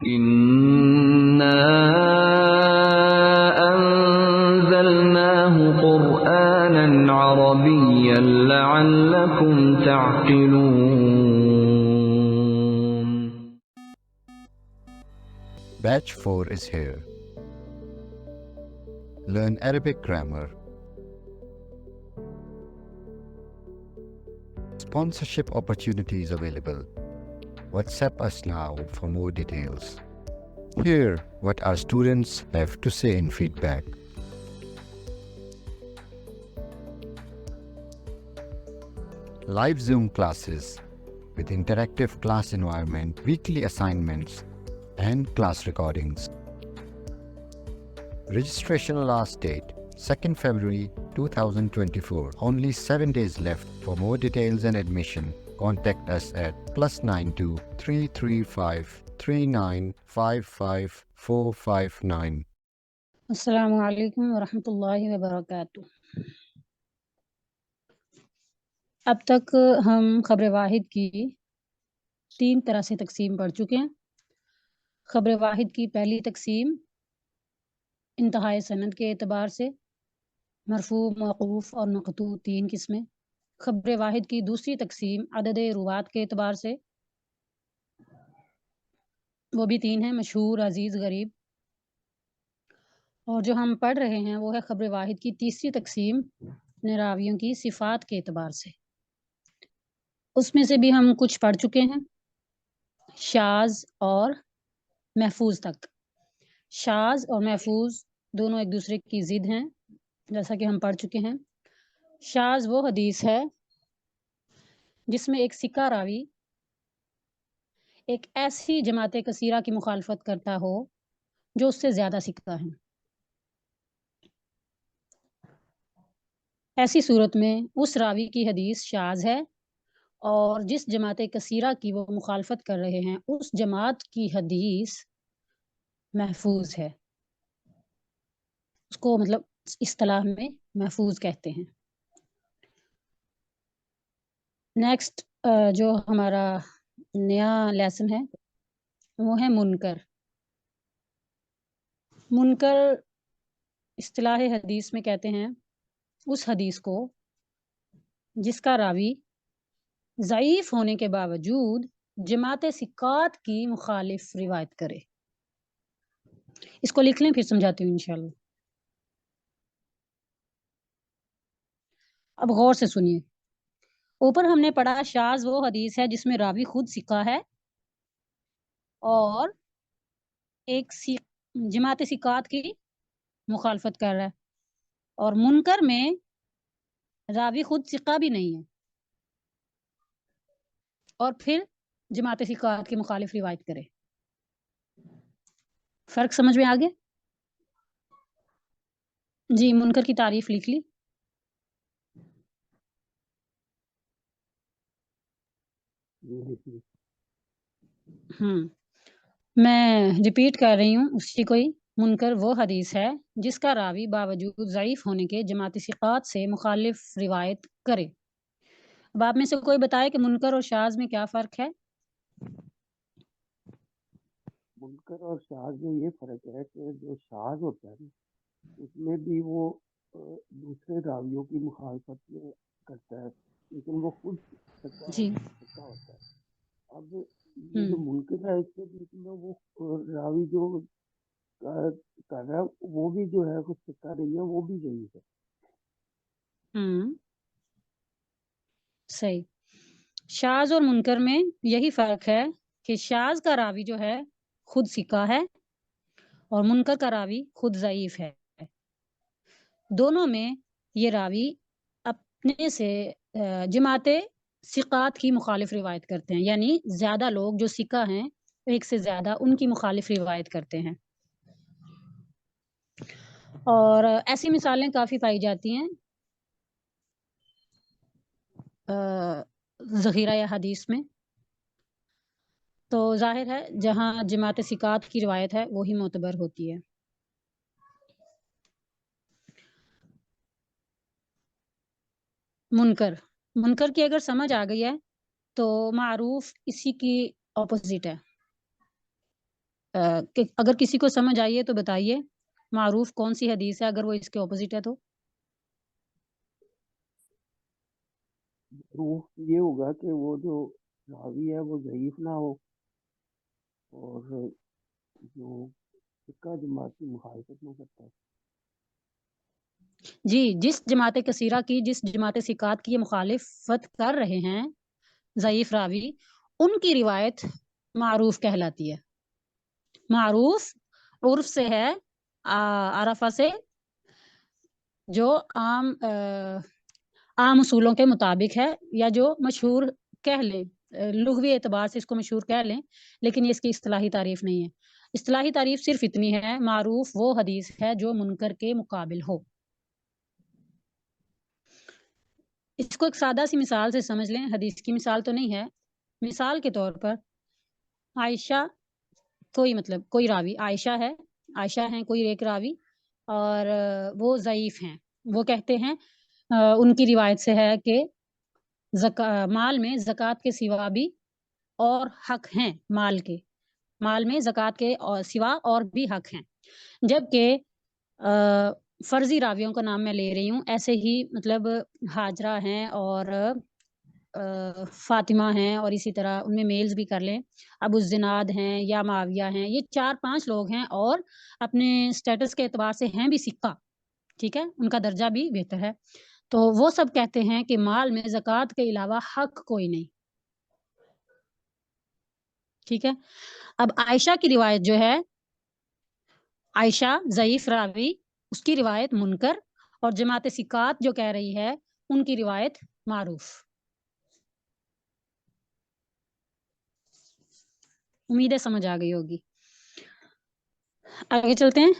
إنا أنزلناه قرآنا عربيا لعلكم تعقلون. Batch 4 is here. Learn Arabic grammar. Sponsorship opportunities available. WhatsApp us now for more details. Hear what our students have to say in feedback. Live Zoom classes with interactive class environment, weekly assignments, and class recordings. Registration last date 2nd February 2024. Only 7 days left. For more details and admission, contact us at +92 335 3955 459. السلام علیکم ورحمۃ اللہ وبرکاتہ. اب تک ہم خبر واحد کی 3 طرح سے تقسیم پڑھ چکے ہیں. خبر واحد کی پہلی تقسیم انتہائی سند کے اعتبار سے، مرفوع، موقوف اور مقطوع 3 قسمیں. خبر واحد کی دوسری تقسیم عدد روات کے اعتبار سے، وہ بھی 3 ہیں، مشہور، عزیز، غریب. اور جو ہم پڑھ رہے ہیں وہ ہے خبر واحد کی تیسری تقسیم راویوں کی صفات کے اعتبار سے. اس میں سے بھی ہم کچھ پڑھ چکے ہیں، شاذ اور محفوظ تک. شاذ اور محفوظ دونوں ایک دوسرے کی ضد ہیں، جیسا کہ ہم پڑھ چکے ہیں. شاذ وہ حدیث ہے جس میں ایک ثقہ راوی ایک ایسی جماعت کثیرہ کی مخالفت کرتا ہو جو اس سے زیادہ ثقہ ہیں. ایسی صورت میں اس راوی کی حدیث شاذ ہے، اور جس جماعت کثیرہ کی وہ مخالفت کر رہے ہیں اس جماعت کی حدیث محفوظ ہے. اس کو مطلب اصطلاح میں محفوظ کہتے ہیں. نیکسٹ جو ہمارا نیا لیسن ہے وہ ہے منکر. منکر اصطلاح حدیث میں کہتے ہیں اس حدیث کو جس کا راوی ضعیف ہونے کے باوجود جماعت ثقات کی مخالف روایت کرے. اس کو لکھ لیں، پھر سمجھاتی ہوں انشاءاللہ. اب غور سے سنیے. اوپر ہم نے پڑھا شاذ وہ حدیث ہے جس میں راوی خود ثقہ ہے اور ایک جماعت ثقات کی مخالفت کر رہا ہے. اور منکر میں راوی خود ثقہ بھی نہیں ہے اور پھر جماعت ثقات کی مخالف روایت کرے. فرق سمجھ میں آگے؟ جی، منکر کی تعریف لکھ لی. میں ریپیٹ کر رہی ہوں اسی کوئی. منکر وہ حدیث ہے جس کا راوی باوجود ضعیف ہونے کے جماعت ثقات سے مخالف روایت کرے. اب آپ میں سے کوئی بتائے کہ منکر اور شاذ میں کیا فرق ہے؟ منکر اور شاذ میں یہ فرق ہے کہ جو شاذ ہوتا ہے اس میں بھی وہ دوسرے راویوں کی مخالفت کرتا ہے لیکن وہ خود جی ہوتا ہے. اب یہ جو منکر ہے اس کے بیچ میں وہ راوی جو کر رہا ہے وہ بھی جو ہے خود سکتا نہیں ہے، وہ بھی ضعیف ہے. صحیح. شاذ اور منکر میں یہی فرق ہے کہ شاذ کا راوی جو ہے خود ثقہ ہے اور منکر کا راوی خود ضعیف ہے. دونوں میں یہ راوی اپنے سے جماعت ثقات کی مخالف روایت کرتے ہیں، یعنی زیادہ لوگ جو ثقہ ہیں ایک سے زیادہ ان کی مخالف روایت کرتے ہیں. اور ایسی مثالیں کافی پائی جاتی ہیں ذخیرہ یا حدیث میں. تو ظاہر ہے جہاں جماعت ثقات کی روایت ہے وہی معتبر ہوتی ہے. منکر کی اگر سمجھ آ گئی ہے تو معروف اسی کی اپوزٹ ہے. کہ اگر کسی کو سمجھ آئیے تو بتائیے معروف کون سی حدیث ہے اگر وہ اس کے اپوزٹ ہے تو؟ پروف یہ ہوگا کہ وہ جو راوی ہے وہ ضعیف نہ ہو، اور جو فقہ جماعت کی مخالفت نہ کرتا ہے۔ جی، جس جماعت کثیرہ کی، جس جماعت ثقات کی یہ مخالفت کر رہے ہیں ضعیف راوی، ان کی روایت معروف کہلاتی ہے۔ معروف عرف سے ہے، عرفہ سے، جو عام اصولوں کے مطابق ہے، یا جو مشہور کہہ لیں، لغوی اعتبار سے اس کو مشہور کہہ لیں، لیکن یہ اس کی اصطلاحی تعریف نہیں ہے۔ اصطلاحی تعریف صرف اتنی ہے، معروف وہ حدیث ہے جو منکر کے مقابل ہو۔ اس کو ایک سادہ سی مثال سے سمجھ لیں، حدیث کی مثال تو نہیں ہے، مثال کے طور پر عائشہ، کوئی راوی عائشہ ہے، عائشہ ہیں کوئی ایک راوی، اور وہ ضعیف ہیں۔ وہ کہتے ہیں، ان کی روایت سے ہے کہ مال میں زکوٰۃ کے سوا بھی اور حق ہیں، مال میں زکوٰۃ کے سوا اور بھی حق ہیں، جبکہ فرضی راویوں کا نام میں لے رہی ہوں، ایسے ہی مطلب ہاجرہ ہیں اور فاطمہ ہیں، اور اسی طرح ان میں میلز بھی کر لیں، ابو الزناد ہیں یا معاویہ ہیں، یہ 4-5 لوگ ہیں اور اپنے سٹیٹس کے اعتبار سے ہیں بھی ثقہ، ٹھیک ہے، ان کا درجہ بھی بہتر ہے، تو وہ سب کہتے ہیں کہ مال میں زکوٰۃ کے علاوہ حق کوئی نہیں، ٹھیک ہے۔ اب عائشہ کی روایت جو ہے، عائشہ ضعیف راوی، اس کی روایت منکر، اور جماعت ثقات جو کہہ رہی ہے ان کی روایت معروف۔ امید ہے سمجھ آ گئی ہوگی۔ آگے چلتے ہیں۔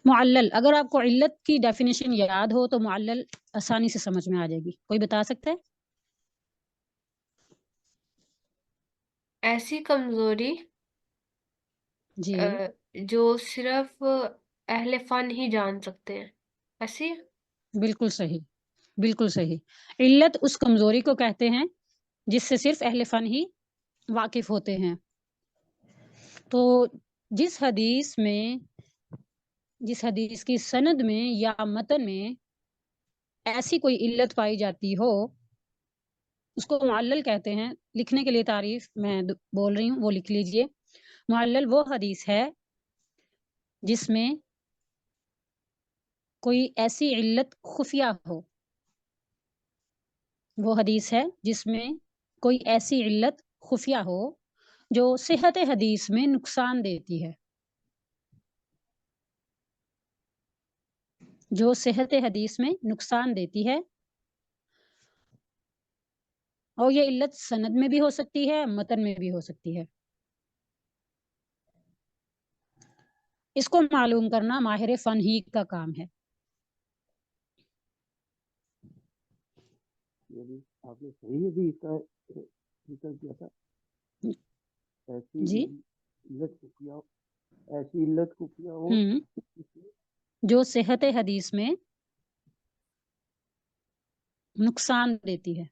معلل، اگر آپ کو علت کی ڈیفینیشن یاد ہو تو معلل آسانی سے سمجھ میں آ جائے گی، کوئی بتا سکتا ہے؟ ایسی کمزوری جی جو صرف اہل فن ہی جان سکتے ہیں، ایسی؟ بالکل صحیح، بالکل صحیح۔ علت اس کمزوری کو کہتے ہیں جس سے صرف اہل فن ہی واقف ہوتے ہیں۔ تو جس حدیث کی سند میں یا متن میں ایسی کوئی علت پائی جاتی ہو، اس کو معلل کہتے ہیں۔ لکھنے کے لیے تعریف میں بول رہی ہوں، وہ لکھ لیجئے۔ معلل وہ حدیث ہے جس میں کوئی ایسی علت خفیہ ہو، وہ حدیث ہے جس میں کوئی ایسی علت خفیہ ہو جو صحت حدیث میں نقصان دیتی ہے، جو صحت حدیث میں نقصان دیتی ہے، اور یہ علت سند میں بھی ہو سکتی ہے، متن میں بھی ہو سکتی ہے۔ اس کو معلوم کرنا ماہر فن ہی کا کام ہے۔ یعنی آپ نے صحیح حدیث کا ذکر کیا تھا، ایسی جی علت خفیہ، ایسی علت خفیہ ہو جو صحت حدیث میں نقصان دیتی ہے۔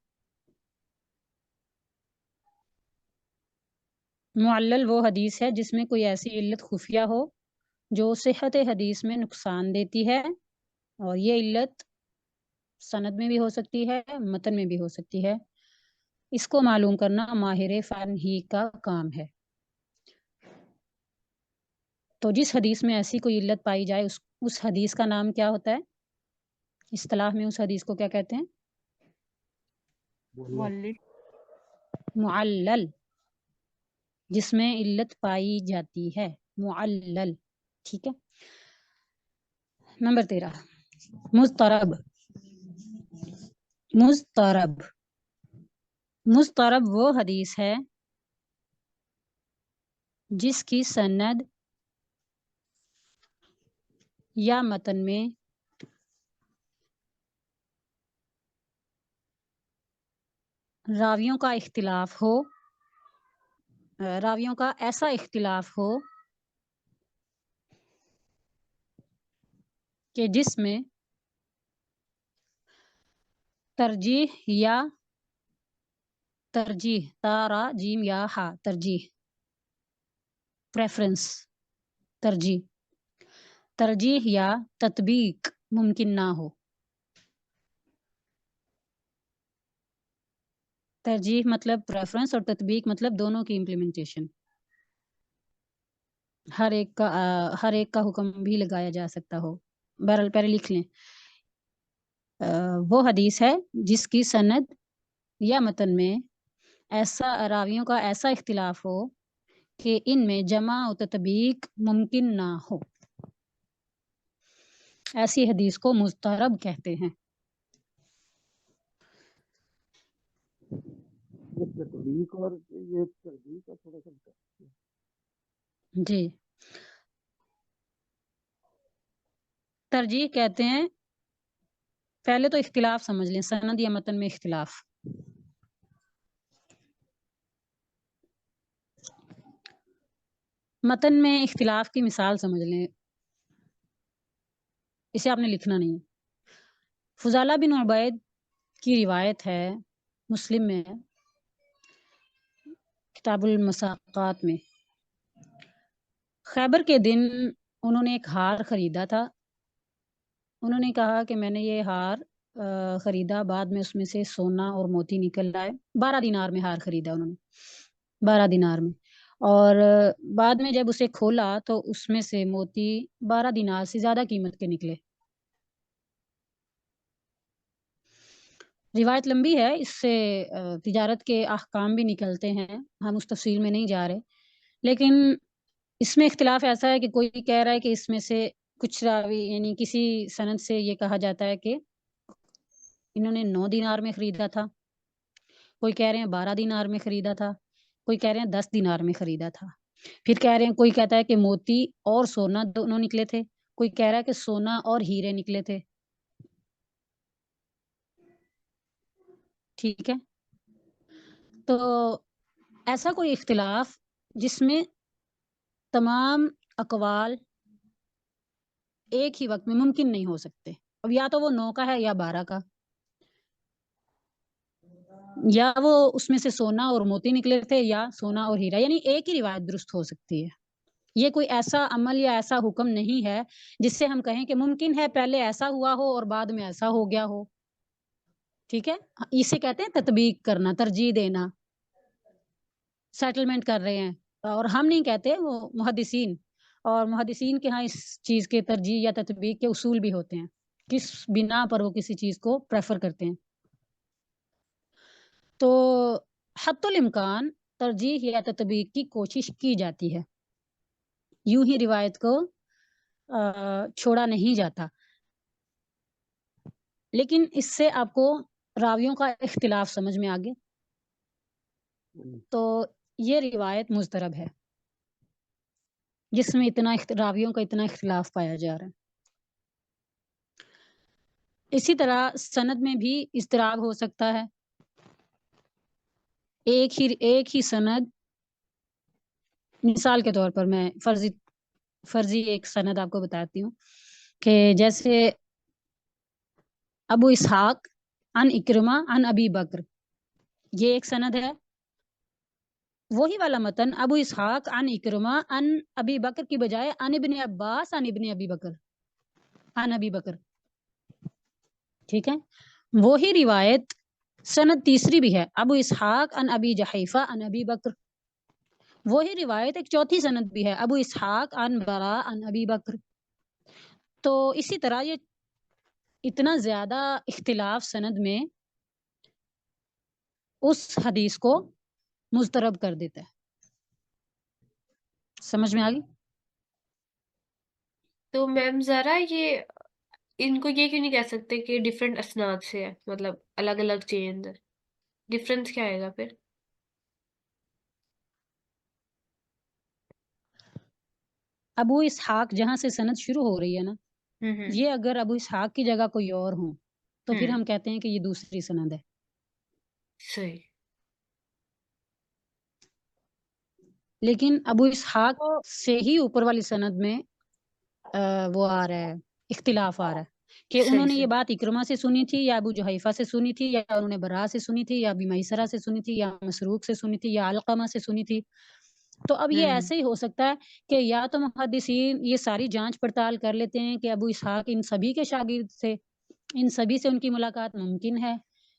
معلل وہ حدیث ہے جس میں کوئی ایسی علت خفیہ ہو جو صحت حدیث میں نقصان دیتی ہے، اور یہ علت سند میں بھی ہو سکتی ہے، متن میں بھی ہو سکتی ہے۔ اس کو معلوم کرنا ماہر فن ہی کا کام ہے۔ تو جس حدیث میں ایسی کوئی علت پائی جائے، اس حدیث کا نام کیا ہوتا ہے؟ اصطلاح میں اس حدیث کو کیا کہتے ہیں؟ معلل، جس میں علت پائی جاتی ہے، معلل، ٹھیک ہے۔ نمبر 13، مضطرب۔ مضطرب وہ حدیث ہے جس کی سند یا متن میں راویوں کا ایسا اختلاف ہو کہ جس میں ترجیح یا ترجیح، تارا جیم یا ہا، ترجیح، پریفرنس، ترجیح، ترجیح یا تطبیق ممکن نہ ہو. ترجیح مطلب پریفرنس اور تطبیق مطلب دونوں کی امپلیمنٹیشن. ہر ایک کا حکم بھی لگایا جا سکتا ہو. بہرحال پہلے لکھ لیں. وہ حدیث ہے جس کی سند یا متن میں راویوں کا ایسا اختلاف ہو کہ ان میں جمع و تطبیق ممکن نہ ہو. ایسی حدیث کو مضطرب کہتے ہیں. یہ تطبیق اور یہ ترجیح کا تھوڑا سا فرق ہے. جی، ترجیح کہتے ہیں، پہلے تو اختلاف سمجھ لیں، سند یا متن میں اختلاف. متن میں اختلاف کی مثال سمجھ لیں، اسے آپ نے لکھنا نہیں. فضالہ بن عبید کی روایت ہے مسلم میں کتاب المساقات میں. خیبر کے دن انہوں نے ایک ہار خریدا تھا. انہوں نے کہا کہ میں نے یہ ہار خریدا، بعد میں اس میں سے سونا اور موتی نکل آئے. 12 دینار میں ہار خریدا انہوں نے، 12 دینار میں. اور بعد میں جب اسے کھولا تو اس میں سے موتی 12 دینار سے زیادہ قیمت کے نکلے. روایت لمبی ہے، اس سے تجارت کے احکام بھی نکلتے ہیں، ہم اس تفصیل میں نہیں جا رہے. لیکن اس میں اختلاف ایسا ہے کہ کوئی کہہ رہا ہے کہ اس میں سے کچھ راوی یعنی کسی سند سے یہ کہا جاتا ہے کہ انہوں نے 9 دینار میں خریدا تھا، کوئی کہہ رہے ہیں 12 دینار میں خریدا تھا، کوئی کہہ رہے ہیں 10 دینار میں خریدا تھا. پھر کہہ رہے ہیں، کوئی کہتا ہے کہ موتی اور سونا دونوں نکلے تھے، کوئی کہہ رہا ہے کہ سونا اور ہیرے نکلے تھے. ٹھیک ہے، تو ایسا کوئی اختلاف جس میں تمام اقوال ایک ہی وقت میں ممکن نہیں ہو سکتے. اب یا تو وہ 9 کا ہے یا 12 کا، یا وہ اس میں سے سونا اور موتی نکلے تھے یا سونا اور ہیرا، یعنی ایک ہی روایت درست ہو سکتی ہے. یہ کوئی ایسا عمل یا ایسا حکم نہیں ہے جس سے ہم کہیں کہ ممکن ہے پہلے ایسا ہوا ہو اور بعد میں ایسا ہو گیا ہو. ٹھیک ہے، اسے کہتے ہیں تطبیق کرنا، ترجیح دینا. سیٹلمنٹ کر رہے ہیں، اور ہم نہیں کہتے، وہ محدثین، اور محدثین کے ہاں اس چیز کے ترجیح یا تطبیق کے اصول بھی ہوتے ہیں، کس بنا پر وہ کسی چیز کو پریفر کرتے ہیں. تو حتی الامکان ترجیح یا تطبیق کی کوشش کی جاتی ہے، یوں ہی روایت کو چھوڑا نہیں جاتا. لیکن اس سے آپ کو راویوں کا اختلاف سمجھ میں آگے. تو یہ روایت مضطرب ہے جس میں راویوں کا اتنا اختلاف پایا جا رہا ہے. اسی طرح سند میں بھی اضطراب ہو سکتا ہے. ایک ہی سند، مثال کے طور پر میں فرضی ایک سند آپ کو بتاتی ہوں کہ جیسے ابو اسحاق عن اکرمہ عن ابی بکر، یہ ایک سند ہے. وہی والا متن ابو اسحاق عن اکرمہ عن ابی بکر کی بجائے عن ابن عباس عن ابن ابی بکر عن ابی بکر. ٹھیک ہے، وہی روایت سند تیسری بھی ہے، ابو اسحاق عن ابی جحیفہ عن ابی بکر. وہی روایت ایک چوتھی سند بھی ہے، ابو اسحاق عن براء عن ابی بکر. تو اسی طرح یہ اتنا زیادہ اختلاف سند میں اس حدیث کو مضطرب کر دیتا ہے. سمجھ میں آ گئی؟ تو میم ذرا یہ ان کو یہ کیوں نہیں کہہ سکتے کہ ڈفرینٹ اسناد سے ہے، مطلب الگ الگ چینز ہے؟ ڈفرینس کیا آئے گا پھر؟ ابو اسحاق جہاں سے سند شروع ہو رہی ہے نا، ہوں یہ اگر ابو اسحاق کی جگہ کوئی اور ہوں تو پھر ہم کہتے ہیں کہ یہ دوسری سند ہے. صحیح. لیکن ابو اسحاق سے ہی اوپر والی سند میں وہ آ رہا ہے، اختلاف آ رہا ہے. کہ انہوں نے صحیح یہ بات اکرما سے سنی تھی یا ابو جحیفہ سے سنی تھی یا انہوں نے برا سے سنی تھی یا ابی میسرہ سے سنی تھی یا مسروق سے سنی تھی یا علقمہ سے سنی تھی. تو اب یہ ایسے ہی ہو سکتا ہے کہ یا تو محدثین یہ ساری جانچ پڑتال کر لیتے ہیں کہ ابو اسحاق ان سبھی کے شاگرد سے، ان سبھی سے ان کی ملاقات ممکن ہے،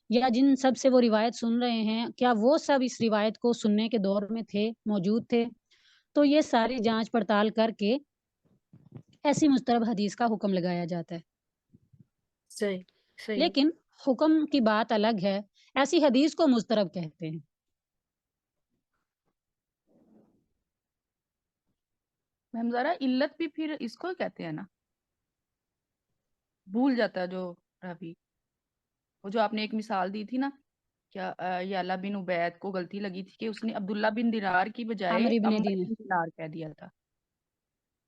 یا جن سب سے وہ روایت سن رہے ہیں کیا وہ سب اس روایت کو سننے کے دور میں تھے، موجود تھے. تو یہ ساری جانچ پڑتال کر کے ایسی مسترب حدیث کا حکم لگایا جاتا ہے. صحیح صحیح. لیکن حکم کی بات الگ ہے، ایسی حدیث کو مسترب کہتے ہیں. میم ذرا علت بھی پھر اس کو ہی کہتے ہیں نا، بھول جاتا ہے جو راوی. وہ جو آپ نے ایک مثال دی تھی نا، کیا یعلا بن عبید کو غلطی لگی تھی کہ اس نے عبداللہ بن دینار کی بجائے عمر ابن عمر دینار، بن دینار کہہ دیا تھا.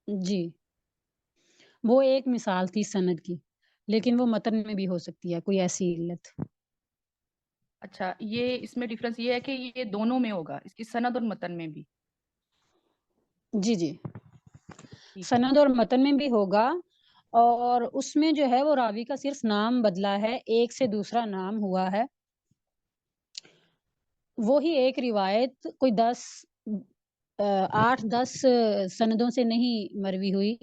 جی وہ ایک مثال تھی سند کی، لیکن وہ متن میں بھی ہو سکتی ہے کوئی ایسی علت. اچھا، یہ اس میں ڈفرنس یہ ہے کہ یہ دونوں میں ہوگا، اس کی سند اور متن میں بھی. جی جی ٹھیک. سند اور متن میں بھی ہوگا، اور اس میں جو ہے وہ راوی کا صرف نام بدلا ہے، ایک سے دوسرا نام ہوا ہے. وہی ایک روایت کوئی 8-10 سندوں سے نہیں مروی ہوئی،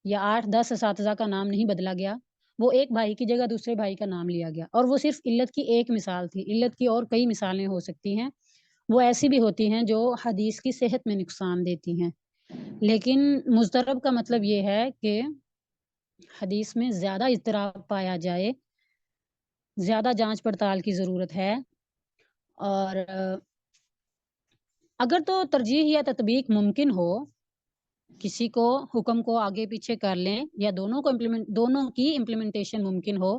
یا 8-10 اساتذہ کا نام نہیں بدلا گیا، وہ ایک بھائی کی جگہ دوسرے بھائی کا نام لیا گیا، اور وہ صرف علت کی ایک مثال تھی. علت کی اور کئی مثالیں ہو سکتی ہیں، وہ ایسی بھی ہوتی ہیں جو حدیث کی صحت میں نقصان دیتی ہیں. لیکن مضطرب کا مطلب یہ ہے کہ حدیث میں زیادہ اضطراب پایا جائے، زیادہ جانچ پڑتال کی ضرورت ہے، اور اگر تو ترجیح یا تطبیق ممکن ہو، کسی کو حکم کو آگے پیچھے کر لیں یا دونوں کی امپلیمنٹیشن ممکن ہو،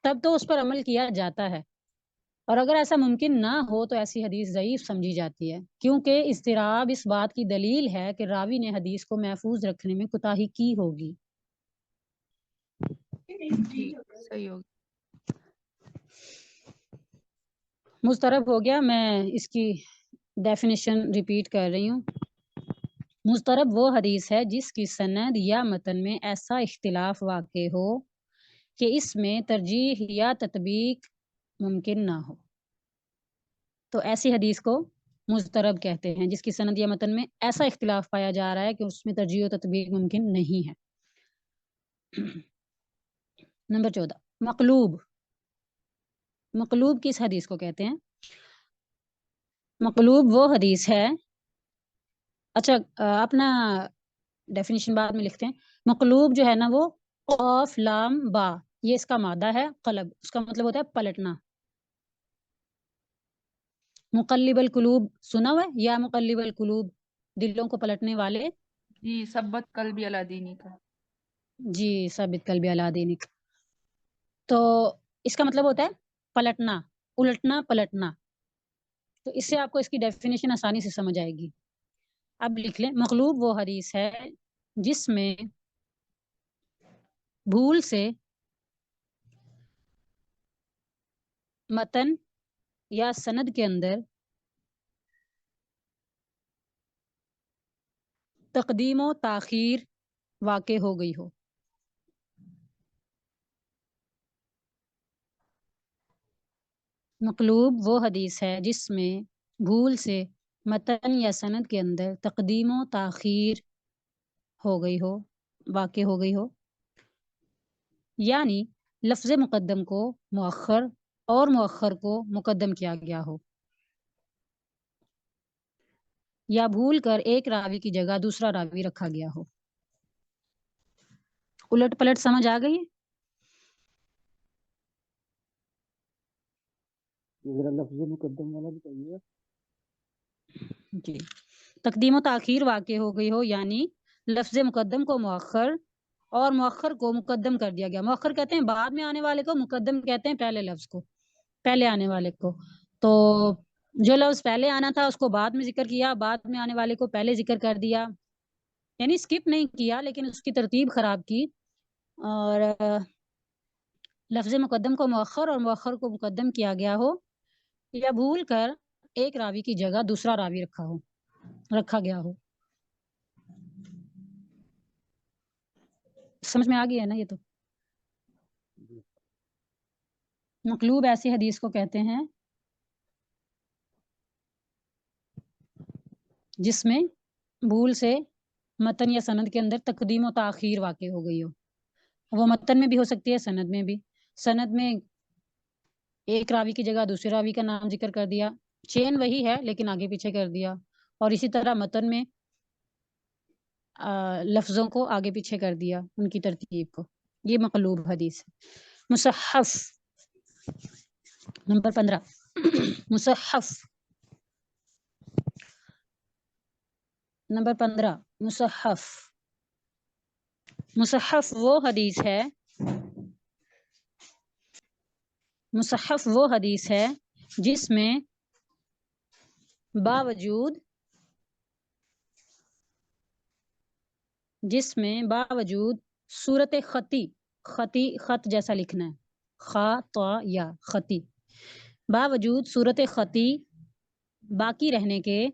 تب تو اس پر عمل کیا جاتا ہے. اور اگر ایسا ممکن نہ ہو تو ایسی حدیث ضعیف سمجھی جاتی ہے، کیونکہ اضطراب اس بات کی دلیل ہے کہ راوی نے حدیث کو محفوظ رکھنے میں کوتاہی کی ہوگی. ٹھیک، صحیح ہوگا. مضطرب ہو گیا، میں اس کی ڈیفینیشن ریپیٹ کر رہی ہوں. مضطرب وہ حدیث ہے جس کی سند یا متن میں ایسا اختلاف واقع ہو کہ اس میں ترجیح یا تطبیق ممکن نہ ہو. تو ایسی حدیث کو مضطرب کہتے ہیں جس کی سند یا متن میں ایسا اختلاف پایا جا رہا ہے کہ اس میں ترجیح و تطبیق ممکن نہیں ہے. نمبر 14 مقلوب. مقلوب کس حدیث کو کہتے ہیں؟ مقلوب وہ حدیث ہے، اچھا اپنا ڈیفینیشن بعد میں لکھتے ہیں. مقلوب جو ہے نا وہ قاف لام با، یہ اس کا مادہ ہے، قلب اس کا مطلب ہوتا ہے پلٹنا. مقلب القلوب سنا ہوا ہے؟ یا مقلب القلوب، دلوں کو پلٹنے والے. جی، ثبت قلبی علی دینک کا. جی ثابت قلبی علی دینک. تو اس کا مطلب ہوتا ہے پلٹنا، الٹنا پلٹنا. تو اس سے آپ کو اس کی ڈیفینیشن آسانی سے سمجھ آئے گی. اب لکھ لیں، مقلوب وہ حدیث ہے جس میں بھول سے متن یا سند کے اندر تقدیم و تاخیر واقع ہو گئی ہو. مقلوب وہ حدیث ہے جس میں بھول سے متن یا سند کے اندر تقدیم و تاخیر ہو گئی ہو، واقع ہو گئی ہو، یعنی لفظ مقدم کو مؤخر اور مؤخر کو مقدم کیا گیا ہو، یا بھول کر ایک راوی کی جگہ دوسرا راوی رکھا گیا ہو. الٹ پلٹ سمجھ آ گئی؟ ذرا لفظ مقدم والا بتائیے. جی تقدیم و تاخیر واقع ہو گئی ہو، یعنی لفظ مقدم کو مؤخر اور مؤخر کو مقدم کر دیا گیا. مؤخر کہتے ہیں بعد میں آنے والے کو، مقدم کہتے ہیں پہلے لفظ کو، پہلے آنے والے کو. تو جو لفظ پہلے آنا تھا اس کو بعد میں ذکر کیا، بعد میں آنے والے کو پہلے ذکر کر دیا، یعنی اسکپ نہیں کیا لیکن اس کی ترتیب خراب کی. اور لفظ مقدم کو مؤخر اور مؤخر کو مقدم کیا گیا ہو، یا بھول کر ایک راوی کی جگہ دوسرا راوی رکھا گیا ہو. سمجھ میں آ گیا ہے نا یہ تو. جی مقلوب ایسی حدیث کو کہتے ہیں جس میں بھول سے متن یا سند کے اندر تقدیم و تاخیر واقع ہو گئی ہو. وہ متن میں بھی ہو سکتی ہے، سند میں بھی. سند میں ایک راوی کی جگہ دوسرے راوی کا نام ذکر کر دیا، چین وہی ہے لیکن آگے پیچھے کر دیا. اور اسی طرح متن میں لفظوں کو آگے پیچھے کر دیا، ان کی ترتیب کو. یہ مقلوب حدیث ہے. مصحف نمبر 15. مصحف نمبر 15. مصحف. مصحف وہ حدیث ہے، مصحف وہ حدیث ہے جس میں باوجود صورت خطی خط جیسا لکھنا ہے، خا تو یا خطی، باوجود صورت خطی باقی رہنے کے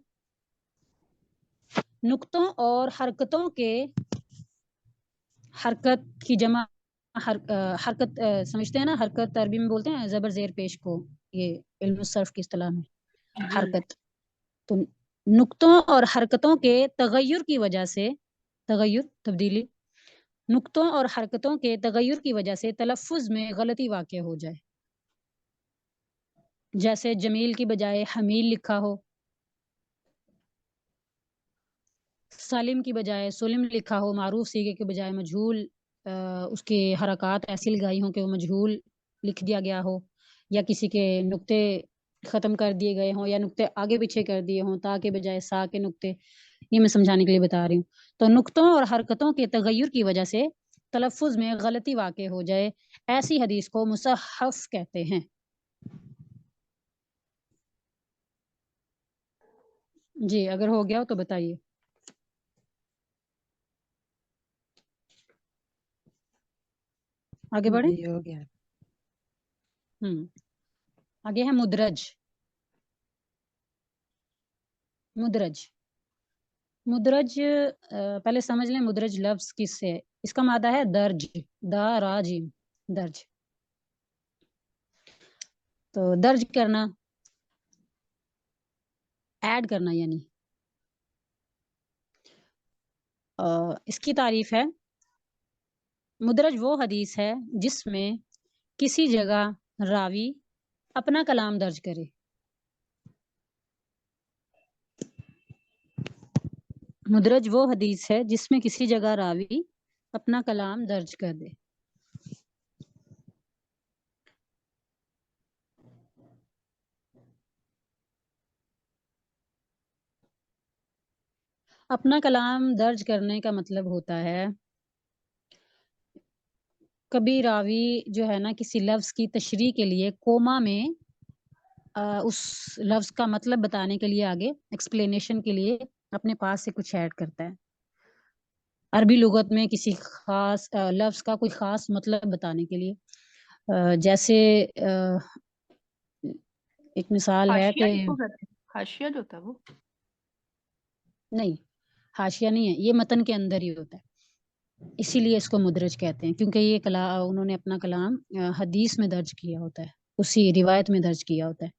نقطوں اور حرکتوں کے، حرکت کی جمع حرکت سمجھتے ہیں نا، حرکت عربی میں بولتے ہیں زبر زیر پیش کو، یہ علم الصرف کی اصطلاح میں حرکت. تو نقطوں اور حرکتوں کے تغیر کی وجہ سے، تغیر تبدیلی، نقطوں اور حرکتوں کے تغیر کی وجہ سے تلفظ میں غلطی واقع ہو جائے. جیسے جمیل کی بجائے حمیل لکھا ہو، سالم کی بجائے سلم لکھا ہو، معروف سیغے کے بجائے مجہول اس کے حرکات ایسی لگائی ہوں کہ وہ مجہول لکھ دیا گیا ہو، یا کسی کے نقطے ختم کر دیے گئے ہوں، یا نقطے آگے پیچھے کر دیے ہوں، تا کے بجائے سا کے نقطے. یہ میں سمجھانے کے لیے بتا رہی ہوں. تو نقطوں اور حرکتوں کے تغیر کی وجہ سے تلفظ میں غلطی واقع ہو جائے، ایسی حدیث کو مصحف کہتے ہیں. جی اگر ہو گیا ہو تو بتائیے. آگے بڑھیں. جی ہو گیا. آگے ہے مدرج. مدرج پہلے سمجھ لیں مدرج لفظ کس سے. اس کا مادہ ہے درج، دا را جیم، درج. تو درج کرنا، ایڈ کرنا یعنی. اس کی تعریف ہے، مدرج وہ حدیث ہے جس میں کسی جگہ راوی اپنا کلام درج کرے. مدرج وہ حدیث ہے جس میں کسی جگہ راوی اپنا کلام درج کر دے. اپنا کلام درج کرنے کا مطلب ہوتا ہے کبھی راوی جو ہے نا کسی لفظ کی تشریح کے لیے کوما میں اس لفظ کا مطلب بتانے کے لیے، آگے ایکسپلینیشن کے لیے اپنے پاس سے کچھ ایڈ کرتا ہے. عربی لغت میں کسی خاص لفظ کا کوئی خاص مطلب بتانے کے لیے، جیسے ایک مثال ہے کہ حاشیہ جو ہوتا ہے وہ نہیں، حاشیہ نہیں ہے، یہ متن کے اندر ہی ہوتا ہے، اسی لیے اس کو مدرج کہتے ہیں، کیونکہ یہ انہوں نے اپنا کلام حدیث میں درج کیا ہوتا ہے، اسی روایت میں درج کیا ہوتا ہے.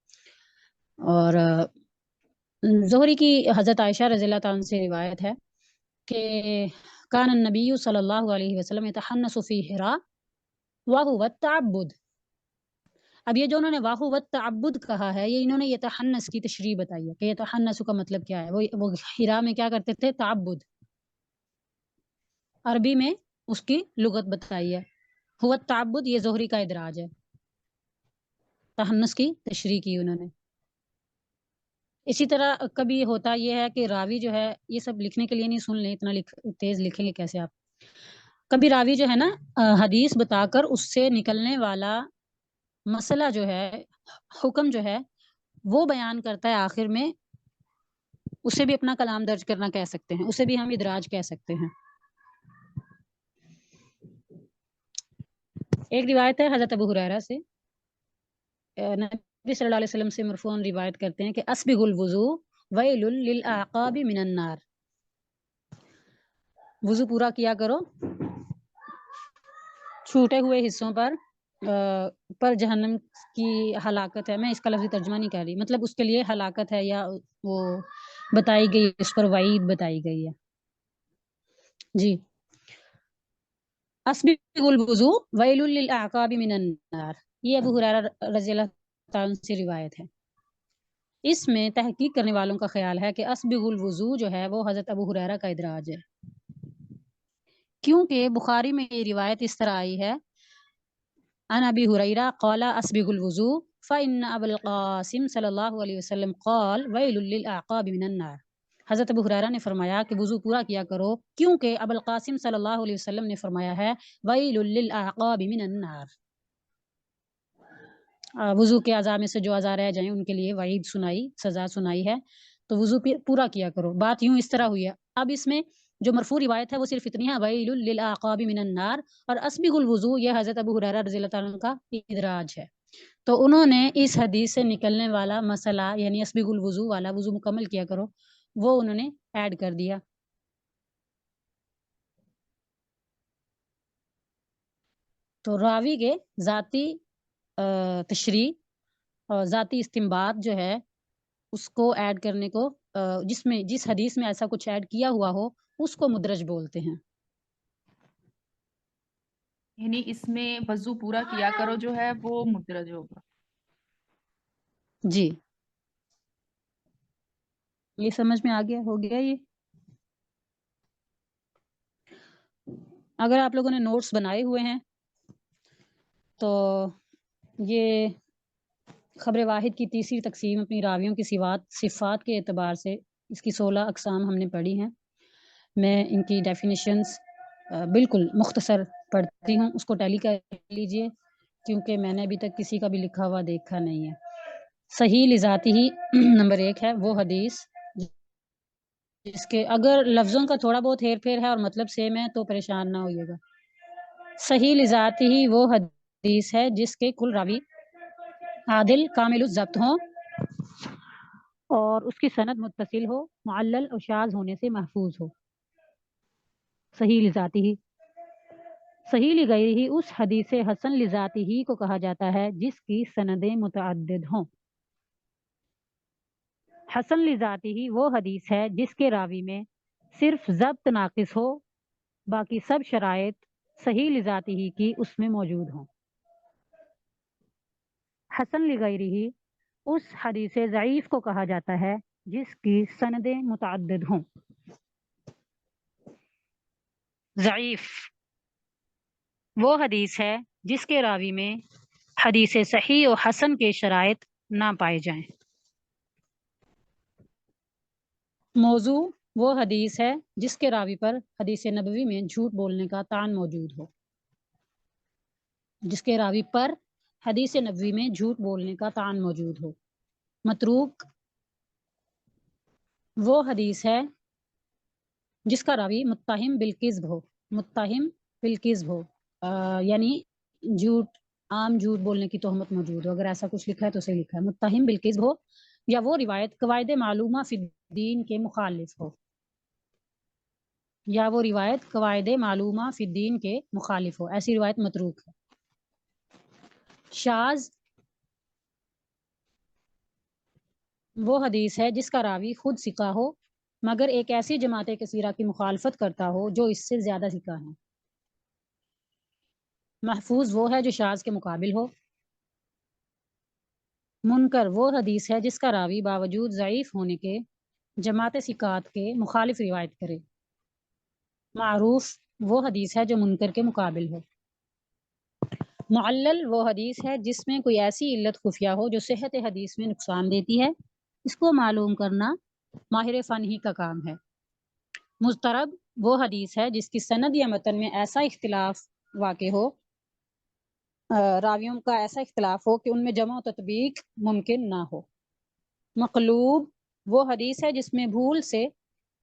اور زہری کی حضرت عائشہ رضی اللہ تعالیٰ عنہ سے روایت ہے کہ کان النبی صلی اللہ علیہ وسلم یتحنس فی حراء وہو التعبد. اب یہ جو انہوں نے واہو والتعبد کہا ہے، یہ انہوں نے یتحنس کی تشریح بتائی ہے کہ یتحنس کا مطلب کیا ہے. وہ حراء میں کیا کرتے تھے؟ تعبد. عربی میں اس کی لغت بتائی ہے، هو التعبد، یہ زہری کا ادراج ہے، تحنس کی تشریح کی انہوں نے. اسی طرح کبھی ہوتا یہ ہے کہ راوی جو ہے، یہ سب لکھنے کے لیے نہیں، سن لیں، اتنا تیز لکھیں گے کیسے آپ. کبھی راوی جو ہے نا حدیث بتا کر اس سے نکلنے والا مسئلہ جو ہے، حکم جو ہے، وہ بیان کرتا ہے آخر میں، اسے بھی اپنا کلام درج کرنا کہہ سکتے ہیں، اسے بھی ہم ادراج کہہ سکتے ہیں. ایک روایت ہے حضرت ابو ہریرہ سے، نبی صلی اللہ علیہ وسلم سے مرفوعاً روایت کرتے ہیں کہ اسبغ الوضوء ویل للأعقاب من النار. وضو پورا کیا کرو، چھوٹے ہوئے حصوں پر جہنم کی ہلاکت ہے. میں اس کا لفظی ترجمہ نہیں کر رہی, مطلب اس کے لیے ہلاکت ہے یا وہ بتائی گئی, اس پر وعید بتائی گئی ہے. جی, اسبغ الوضو ویل للاعقاب من النار, یہ ابو ہریرہ رضی اللہ تعالیٰ عنہ سے روایت ہے. اس میں تحقیق کرنے والوں کا خیال ہے کہ اسبغ الوضو جو ہے وہ حضرت ابو ہریرہ کا ادراج ہے, کیونکہ بخاری میں یہ روایت اس طرح آئی ہے, عن ابی ہریرہ قال اسبغ الوضو فإن ابا القاسم صلی اللہ علیہ وسلم قال ویل للاعقاب من النار. حضرت ابو ہریرہ نے فرمایا کہ وضو پورا کیا کرو, کیونکہ ابو القاسم صلی اللہ علیہ وسلم نے فرمایا ہے ویل للاعقاب من النار, وضو کے اعضاء میں سے جو اعضاء رہ جائیں ان کے لیے وعید سنائی, سزا سنائی ہے, تو وضو پورا کیا کرو. بات یوں اس طرح ہوئی ہے. اب اس میں جو مرفوع روایت ہے وہ صرف اتنی ہے, ویل للاعقاب من النار, اور اسبغ الوضو یہ حضرت ابو ہریرہ رضی اللہ تعالیٰ عنہ کا ادراج ہے. تو انہوں نے اس حدیث سے نکلنے والا مسئلہ یعنی اسبغ الوضو والا, وضو مکمل کیا کرو, وہ انہوں نے ایڈ کر دیا. تو راوی کے ذاتی تشریح اور ذاتی استنباط جو ہے اس کو ایڈ کرنے کو, جس حدیث میں ایسا کچھ ایڈ کیا ہوا ہو اس کو مدرج بولتے ہیں. یعنی اس میں وضو پورا کیا کرو جو ہے وہ مدرج ہوگا. جی, یہ سمجھ میں آ گیا, ہو گیا یہ. اگر آپ لوگوں نے نوٹس بنائے ہوئے ہیں تو یہ خبر واحد کی تیسری تقسیم اپنی راویوں کی صفات کے اعتبار سے اس کی 16 اقسام ہم نے پڑھی ہیں. میں ان کی ڈیفینیشنز بالکل مختصر پڑھتی ہوں, اس کو ٹیلی کر لیجئے کیونکہ میں نے ابھی تک کسی کا بھی لکھا ہوا دیکھا نہیں ہے. صحیح لذاتی ہی نمبر 1 ہے وہ حدیث جس کے اگر لفظوں کا تھوڑا بہت ہیر پھیر ہے اور مطلب سیم ہے تو پریشان نہ ہوئیے گا. صحیح لذاتی ہی وہ حدیث ہے جس کے کل راوی عادل کامل الضبط ہوں اور اس کی سند متصل ہو, معلل اور شاذ ہونے سے محفوظ ہو. صحیح لذاتی ہی. صحیح لغیرہ ہی اس حدیث حسن لذاتی ہی کو کہا جاتا ہے جس کی سندیں متعدد ہوں. حسن لذاتی ہی وہ حدیث ہے جس کے راوی میں صرف ضبط ناقص ہو, باقی سب شرائط صحیح لذاتی ہی کی اس میں موجود ہوں. حسن لغیرہ ہی اس حدیث ضعیف کو کہا جاتا ہے جس کی سندیں متعدد ہوں. ضعیف وہ حدیث ہے جس کے راوی میں حدیث صحیح و حسن کے شرائط نہ پائے جائیں. موضوع وہ حدیث ہے جس کے راوی پر حدیث نبوی میں جھوٹ بولنے کا طعن موجود ہو. جس کے راوی پر حدیث نبوی میں جھوٹ بولنے کا طعن موجود ہو. متروک وہ حدیث ہے جس کا راوی متہم بالکذب ہو. متہم بالکذب ہو یعنی عام جھوٹ بولنے کی تہمت موجود ہو. اگر ایسا کچھ لکھا ہے تو صحیح لکھا ہے. متہم بالکذب ہو یا وہ روایت قواعد معلومہ فی الدین کے مخالف ہو. یا وہ روایت قواعد معلومہ فی الدین کے مخالف ہو, ایسی روایت متروک ہے. شاذ وہ حدیث ہے جس کا راوی خود ثقہ ہو مگر ایک ایسی جماعت کثیرہ کی مخالفت کرتا ہو جو اس سے زیادہ ثقہ ہیں. محفوظ وہ ہے جو شاذ کے مقابل ہو. منکر وہ حدیث ہے جس کا راوی باوجود ضعیف ہونے کے جماعت ثقات کے مخالف روایت کرے. معروف وہ حدیث ہے جو منکر کے مقابل ہو. معلل وہ حدیث ہے جس میں کوئی ایسی علت خفیہ ہو جو صحت حدیث میں نقصان دیتی ہے. اس کو معلوم کرنا ماہر فن ہی کا کام ہے. مضطرب وہ حدیث ہے جس کی سند یا متن میں ایسا اختلاف واقع ہو, راویوں کا ایسا اختلاف ہو کہ ان میں جمع و تطبیق ممکن نہ ہو. مقلوب وہ حدیث ہے جس میں بھول سے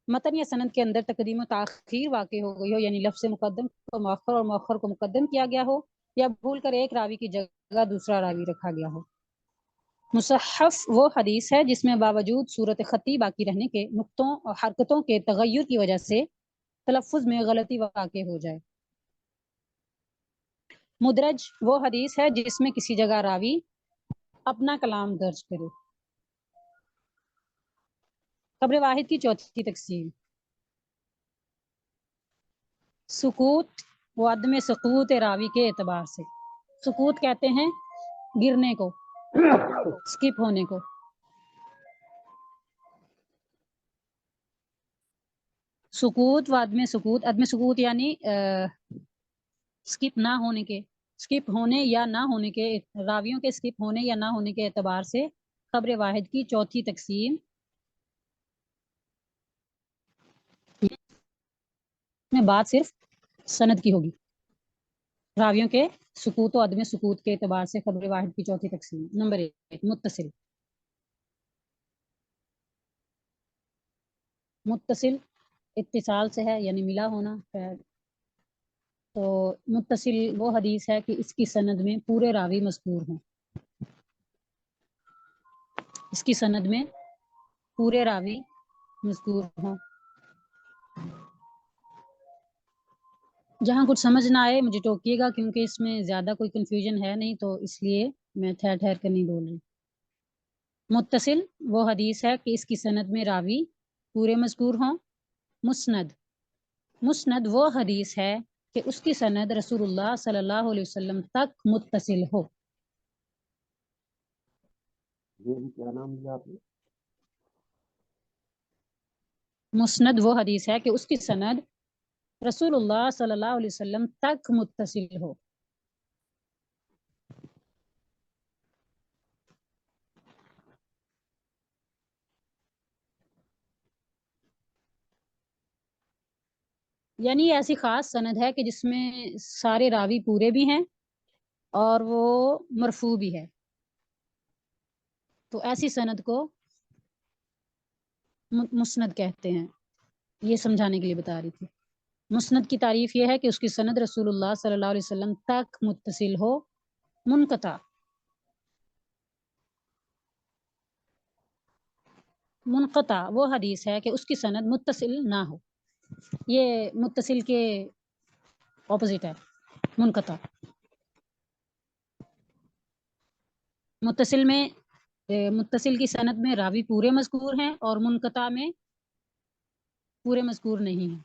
متن یا سند کے اندر تقدیم و تاخیر واقع ہو گئی ہو, یعنی لفظ مقدم کو مؤخر اور مؤخر کو مقدم کیا گیا ہو یا بھول کر ایک راوی کی جگہ دوسرا راوی رکھا گیا ہو. مصحف وہ حدیث ہے جس میں باوجود صورت خطی باقی رہنے کے نقطوں اور حرکتوں کے تغیر کی وجہ سے تلفظ میں غلطی واقع ہو جائے. مدرج وہ حدیث ہے جس میں کسی جگہ راوی اپنا کلام درج کرے. خبر واحد کی چوتھی تقسیم. سکوت و عدم سقوط راوی کے اعتبار سے. سکوت کہتے ہیں گرنے کو، اسکپ ہونے کو. سکوت و عدم سکوت، عدم سکوت یعنی اسکپ نہ ہونے کے، اسکپ ہونے یا نہ ہونے کے، راویوں کے اسکپ ہونے یا نہ ہونے کے اعتبار سے خبر واحد کی چوتھی تقسیم میں بات صرف سند کی ہوگی. راویوں کے سکوت و عدم سکوت کے اعتبار سے خبر واحد کی چوتھی تقسیم. نمبر 1 متصل. متصل اتصال سے ہے یعنی ملا ہونا. تو متصل وہ حدیث ہے کہ اس کی سند میں پورے راوی مذکور ہوں. اس کی سند میں پورے راوی مذکور ہوں. جہاں کچھ سمجھ نہ آئے مجھے ٹوکیے گا، کیونکہ اس میں زیادہ کوئی کنفیوژن ہے نہیں، تو اس لیے میں ٹھہر ٹھہر کر نہیں بول رہی. متصل وہ حدیث ہے کہ اس کی سند میں راوی پورے مذکور ہوں. مسند، مسند وہ حدیث ہے کہ اس کی سند رسول اللہ صلی اللہ علیہ وسلم تک متصل ہو. یہ کیا نام لیا آپ نے؟ مسند وہ حدیث ہے کہ اس کی سند رسول اللہ صلی اللہ علیہ وسلم تک متصل ہو. یعنی ایسی خاص سند ہے کہ جس میں سارے راوی پورے بھی ہیں اور وہ مرفوع بھی ہے. تو ایسی سند کو مسند کہتے ہیں. یہ سمجھانے کے لیے بتا رہی تھی. مسند کی تعریف یہ ہے کہ اس کی سند رسول اللہ صلی اللہ علیہ وسلم تک متصل ہو. منقطع، منقطع وہ حدیث ہے کہ اس کی سند متصل نہ ہو. یہ متصل کے اپوزٹ ہے منقطع. متصل میں متصل کی سند میں راوی پورے مذکور ہیں اور منقطع میں پورے مذکور نہیں ہیں.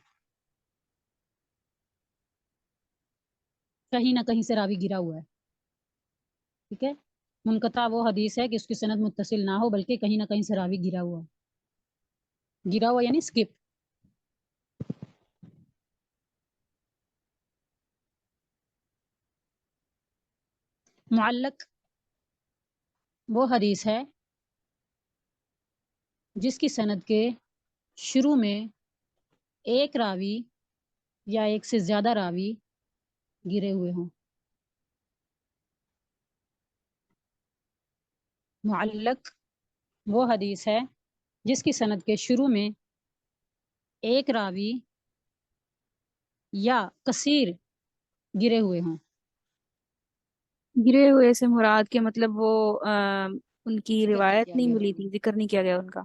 کہیں نہ کہیں سے راوی گرا ہوا ہے. ٹھیک ہے. منقطع وہ حدیث ہے کہ اس کی سند متصل نہ ہو بلکہ کہیں نہ کہیں سے راوی گرا ہوا. گرا ہوا یعنی اسکپ. معلق وہ حدیث ہے جس کی سند کے شروع میں ایک راوی یا ایک سے زیادہ راوی گرے ہوئے ہوں. معلق وہ حدیث ہے جس کی سند کے شروع میں ایک راوی یا کثیر گرے ہوئے ہوں. گرے ہوئے سے مراد کے مطلب وہ ان کی ذکر نہیں روایت کیا نہیں گیا، ملی تھی، ذکر نہیں کیا گیا ان کا،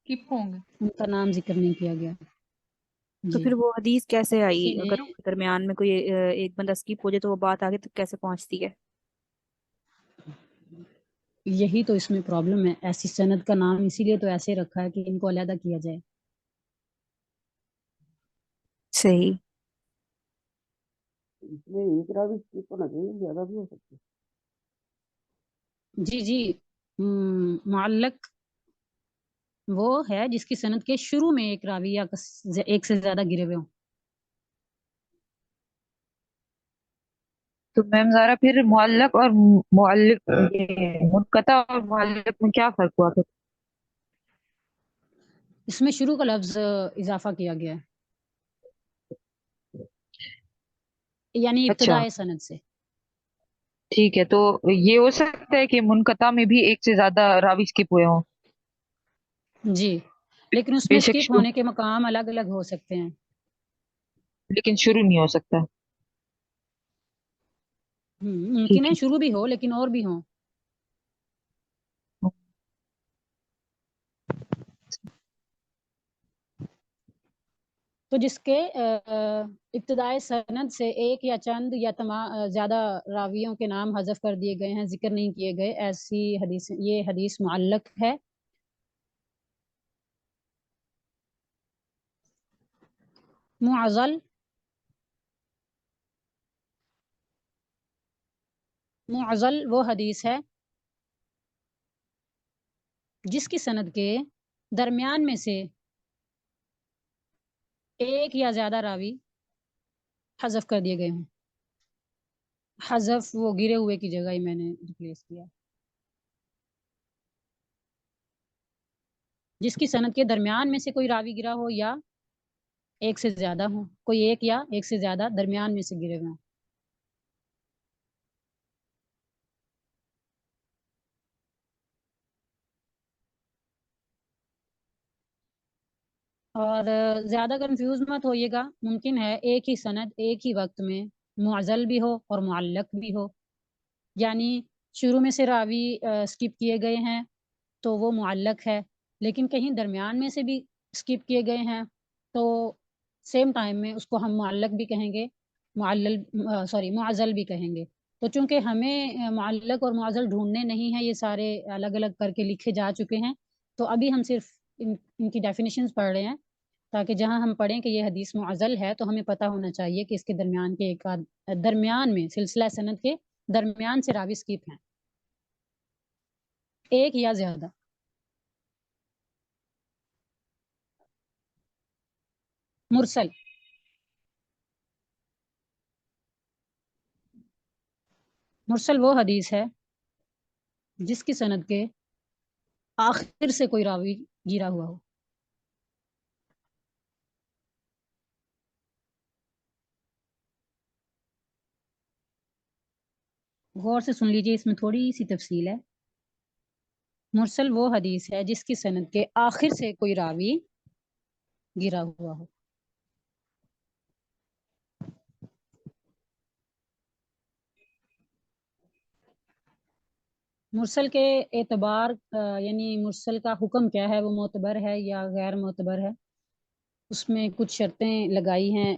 کپ ہوں گے. ان کا نام ذکر نہیں کیا گیا. تو جی پھر وہ حدیث کیسے آئی؟ کسی نے اگر درمیان میں کوئی ایک بندہ اسکپ ہو جائے تو وہ بات آگے تک کیسے پہنچتی ہے؟ یہی تو اس میں پرابلم ہے. ایسی سند کا نام اسی لیے تو ایسے رکھا ہے کہ ان کو علیحدہ کیا جائے. صحیح. اس میں ایک راوی اسکپ ہونا چاہیے، زیادہ بھی ہو سکتے. جی جی معلق وہ ہے جس کی سند کے شروع میں ایک راوی یا ایک سے زیادہ گرے ہوئے ہوں. تو میم زارا پھر معلق اور معلق منقطع اور معلق میں کیا فرق ہوا پھر؟ اس میں شروع کا لفظ اضافہ کیا گیا ہے، یعنی اچھا ابتدائے سند سے. ٹھیک ہے، تو یہ ہو سکتا ہے کہ منقطع میں بھی ایک سے زیادہ راوی اسکپ ہوئے ہوں. جی لیکن اس بے میں شک اسکپ ہونے کے مقام الگ الگ ہو سکتے ہیں. لیکن شروع نہیں ہو سکتا. ممکن ٹھیک ہے شروع بھی ہو لیکن اور بھی ہوں. تو جس کے ابتدائی سند سے ایک یا چند یا زیادہ راویوں کے نام حذف کر دیے گئے ہیں، ذکر نہیں کیے گئے، ایسی حدیث، یہ حدیث معلق ہے۔ معضل وہ حدیث ہے جس کی سند کے درمیان میں سے ایک یا زیادہ راوی حذف کر دیے گئے ہوں۔ حذف وہ گرے ہوئے کی جگہ ہی میں نے ریپلیس کیا، جس کی سند کے درمیان میں سے کوئی راوی گرا ہو یا ایک سے زیادہ ہو، کوئی ایک یا ایک سے زیادہ درمیان میں سے گرے ہوئے ہوں۔ اور زیادہ کنفیوز مت ہوئیے گا، ممکن ہے ایک ہی سند ایک ہی وقت میں معضل بھی ہو اور معلق بھی ہو، یعنی شروع میں سے راوی اسکپ کیے گئے ہیں تو وہ معلق ہے، لیکن کہیں درمیان میں سے بھی اسکپ کیے گئے ہیں تو سیم ٹائم میں اس کو ہم معلق بھی کہیں گے، معضل بھی کہیں گے۔ تو چونکہ ہمیں معلق اور معضل ڈھونڈنے نہیں ہیں، یہ سارے الگ الگ کر کے لکھے جا چکے ہیں، تو ابھی ہم صرف ان کی ڈیفینیشنز پڑھ رہے ہیں، تاکہ جہاں ہم پڑھیں کہ یہ حدیث معضل ہے تو ہمیں پتہ ہونا چاہیے کہ اس کے درمیان کے درمیان میں سلسلہ سند کے درمیان سے راوی اسکپ ہیں، ایک یا زیادہ۔ مرسل وہ حدیث ہے جس کی سند کے آخر سے کوئی راوی گرا ہوا ہو۔ غور سے سن لیجئے، اس میں تھوڑی سی تفصیل ہے۔ مرسل وہ حدیث ہے جس کی سند کے آخر سے کوئی راوی گرا ہوا ہو۔ مرسل کے اعتبار یعنی مرسل کا حکم کیا ہے، وہ معتبر ہے یا غیر معتبر ہے، اس میں کچھ شرطیں لگائی ہیں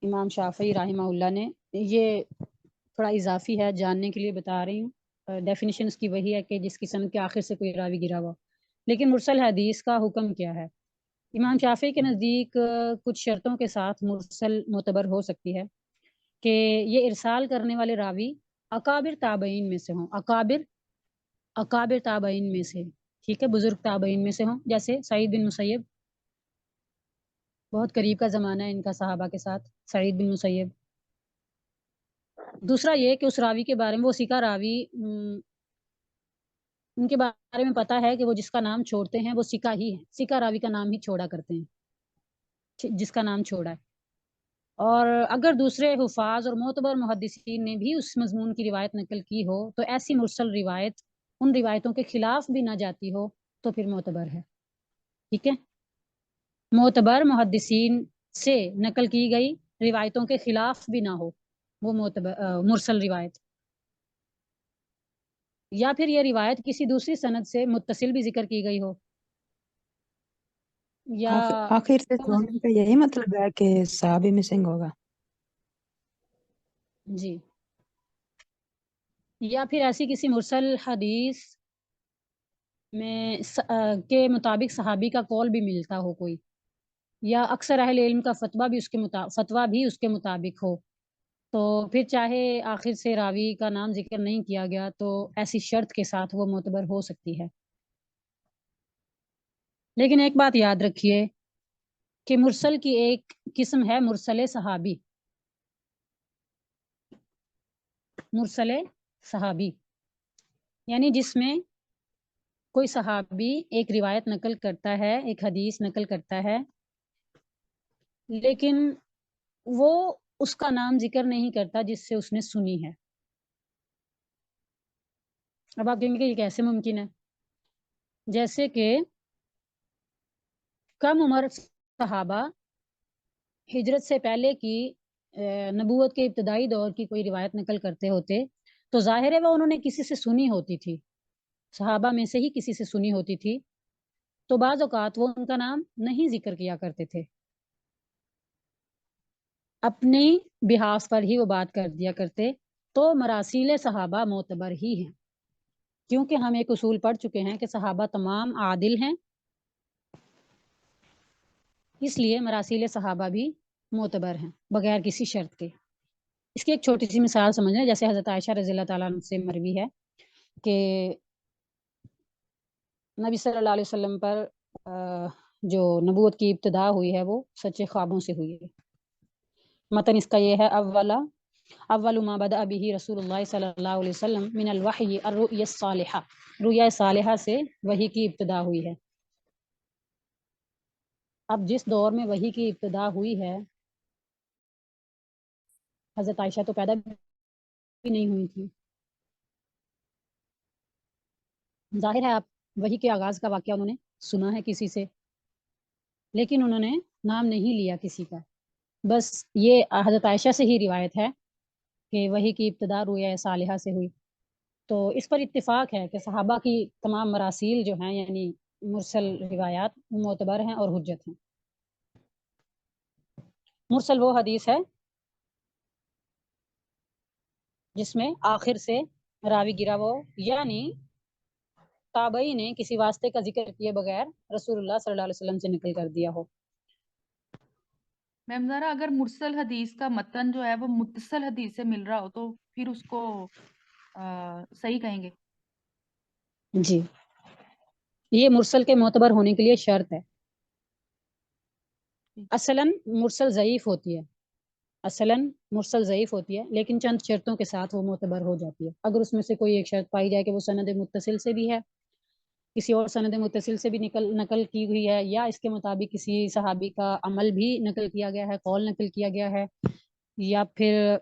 امام شافعی رحمہ اللہ نے، یہ تھوڑا اضافی ہے، جاننے کے لیے بتا رہی ہوں۔ ڈیفینیشن اس کی وہی ہے کہ جس کی سند کے آخر سے کوئی راوی گرا ہوا، لیکن مرسل حدیث کا حکم کیا ہے؟ امام شافعی کے نزدیک کچھ شرطوں کے ساتھ مرسل معتبر ہو سکتی ہے کہ یہ ارسال کرنے والے راوی اکابر تابعین میں سے ہوں، اکابر تابعین میں سے، ٹھیک ہے، بزرگ تابعین میں سے ہوں، جیسے سعید بن مسیب، بہت قریب کا زمانہ ہے ان کا صحابہ کے ساتھ، سعید بن مسیب۔ دوسرا یہ کہ اس راوی کے بارے میں، وہ سیکھا راوی، ان کے بارے میں پتہ ہے کہ وہ جس کا نام چھوڑتے ہیں وہ سیکھا ہی ہے، سیکھا راوی کا نام ہی چھوڑا کرتے ہیں، جس کا نام چھوڑا ہے۔ اور اگر دوسرے حفاظ اور معتبر محدثین نے بھی اس مضمون کی روایت نقل کی ہو تو ایسی مرسل روایت ان روایتوں کے خلاف بھی نہ جاتی ہو تو پھر معتبر ہے، ٹھیک ہے۔ معتبر محدثین سے نقل کی گئی روایتوں کے خلاف بھی نہ ہو وہ مرسل روایت، یا پھر یہ روایت کسی دوسری سند سے متصل بھی ذکر کی گئی ہو، یا آخر سے چھوڑنے کا یہی مطلب ہے کہ صحابی مسنگ ہوگا؟ جی، یا پھر ایسی کسی مرسل حدیث میں کے مطابق صحابی کا قول بھی ملتا ہو کوئی، یا اکثر اہل علم کا فتویٰ بھی اس کے مطابق ہو، تو پھر چاہے آخر سے راوی کا نام ذکر نہیں کیا گیا تو ایسی شرط کے ساتھ وہ معتبر ہو سکتی ہے۔ لیکن ایک بات یاد رکھیے کہ مرسل کی ایک قسم ہے مرسل صحابی، مرسل صحابی یعنی جس میں کوئی صحابی ایک روایت نقل کرتا ہے، ایک حدیث نقل کرتا ہے، لیکن وہ اس کا نام ذکر نہیں کرتا جس سے اس نے سنی ہے۔ اب آپ کہیں گے کہ یہ کیسے ممکن ہے؟ جیسے کہ کم عمر صحابہ ہجرت سے پہلے کی نبوت کے ابتدائی دور کی کوئی روایت نقل کرتے ہوتے تو ظاہر ہے وہ انہوں نے کسی سے سنی ہوتی تھی، صحابہ میں سے ہی کسی سے سنی ہوتی تھی، تو بعض اوقات وہ ان کا نام نہیں ذکر کیا کرتے تھے، اپنی بحاث پر ہی وہ بات کر دیا کرتے، تو مراسیل صحابہ معتبر ہی ہیں، کیونکہ ہم ایک اصول پڑھ چکے ہیں کہ صحابہ تمام عادل ہیں، اس لیے مراسیل صحابہ بھی معتبر ہیں بغیر کسی شرط کے۔ اس کی ایک چھوٹی سی مثال سمجھ لیں، جیسے حضرت عائشہ رضی اللہ تعالیٰ عنہ سے مروی ہے کہ نبی صلی اللہ علیہ وسلم پر جو نبوت کی ابتدا ہوئی ہے وہ سچے خوابوں سے ہوئی ہے۔ متن اس کا یہ ہے، اول ما بدأ به رسول اللہ صلی اللہ علیہ وسلم من الوحی الرؤیا الصالحہ، رؤیا صالحہ سے وحی کی ابتدا ہوئی ہے۔ اب جس دور میں وحی کی ابتدا ہوئی ہے، حضرت عائشہ تو پیدا بھی نہیں ہوئی تھی، ظاہر ہے آپ وحی کے آغاز کا واقعہ انہوں نے سنا ہے کسی سے، لیکن انہوں نے نام نہیں لیا کسی کا، بس یہ حضرت عائشہ سے ہی روایت ہے کہ وحی کی ابتدا رؤیا صالحہ سے ہوئی۔ تو اس پر اتفاق ہے کہ صحابہ کی تمام مراسیل جو ہیں یعنی مرسل روایات معتبر ہیں اور حجت ہیں۔ مرسل وہ حدیث ہے جس میں آخر سے راوی گرا ہو، یعنی تابعی نے کسی واسطے کا ذکر کیے بغیر رسول اللہ صلی اللہ علیہ وسلم سے نقل کر دیا ہو۔ میم ذرا اگر مرسل حدیث کا متن جو ہے وہ متصل حدیث سے مل رہا ہو تو پھر اس کو صحیح کہیں گے؟ جی، یہ مرسل کے معتبر ہونے کے لیے شرط ہے۔ اصلاً مرسل ضعیف ہوتی ہے، اصلاً مرسل ضعیف ہوتی ہے، لیکن چند شرطوں کے ساتھ وہ معتبر ہو جاتی ہے۔ اگر اس میں سے کوئی ایک شرط پائی جائے کہ وہ سند متصل سے بھی ہے، کسی اور سند متصل سے بھی نقل کی ہوئی ہے، یا اس کے مطابق کسی صحابی کا عمل بھی نقل کیا گیا ہے، قول نقل کیا گیا ہے، یا پھر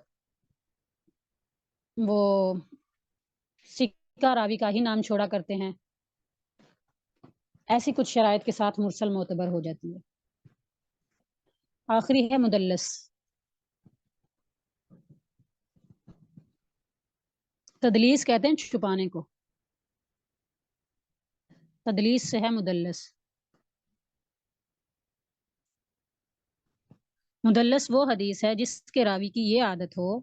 وہ سکہ راوی کا ہی نام چھوڑا کرتے ہیں، ایسی کچھ شرائط کے ساتھ مرسل معتبر ہو جاتی ہے۔ آخری ہے مدلس۔ تدلیس کہتے ہیں چھپانے کو، تدلیس سے ہے مدلس۔ مدلس وہ حدیث ہے جس کے راوی کی یہ عادت ہو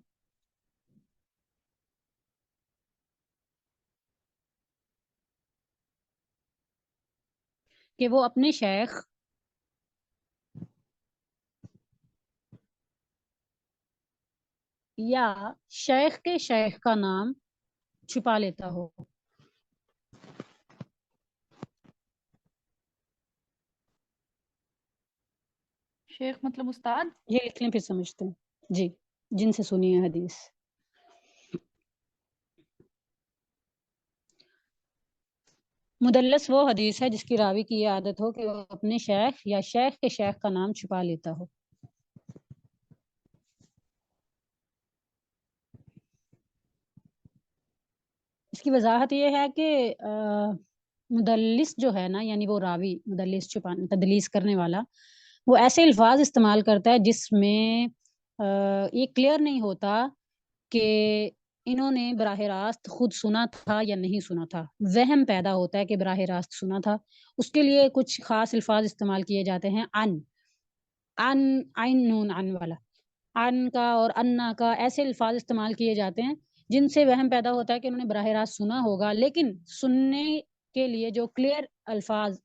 کہ وہ اپنے شیخ یا شیخ کے شیخ کا نام چھپا لیتا ہو۔ شیخ مطلب استاد؟ یہ لکھ لیں پھر سمجھتے ہیں، جی، جن سے سنی ہے حدیث۔ مدلس وہ حدیث ہے جس کی راوی کی یہ عادت ہو کہ وہ اپنے شیخ یا شیخ کے شیخ کا نام چھپا لیتا ہو۔ اس کی وضاحت یہ ہے کہ مدلس جو ہے نا، یعنی وہ راوی مدلس تدلیس کرنے والا، وہ ایسے الفاظ استعمال کرتا ہے جس میں یہ کلیئر نہیں ہوتا کہ انہوں نے براہ راست خود سنا تھا یا نہیں سنا تھا، وہم پیدا ہوتا ہے کہ براہ راست سنا تھا۔ اس کے لیے کچھ خاص الفاظ استعمال کیے جاتے ہیں، ان عین نون ان والا، ان کا اور انا کا، ایسے الفاظ استعمال کیے جاتے ہیں جن سے وہم پیدا ہوتا ہے کہ انہوں نے براہ راست سنا ہوگا، لیکن سننے کے لیے جو کلیئر الفاظ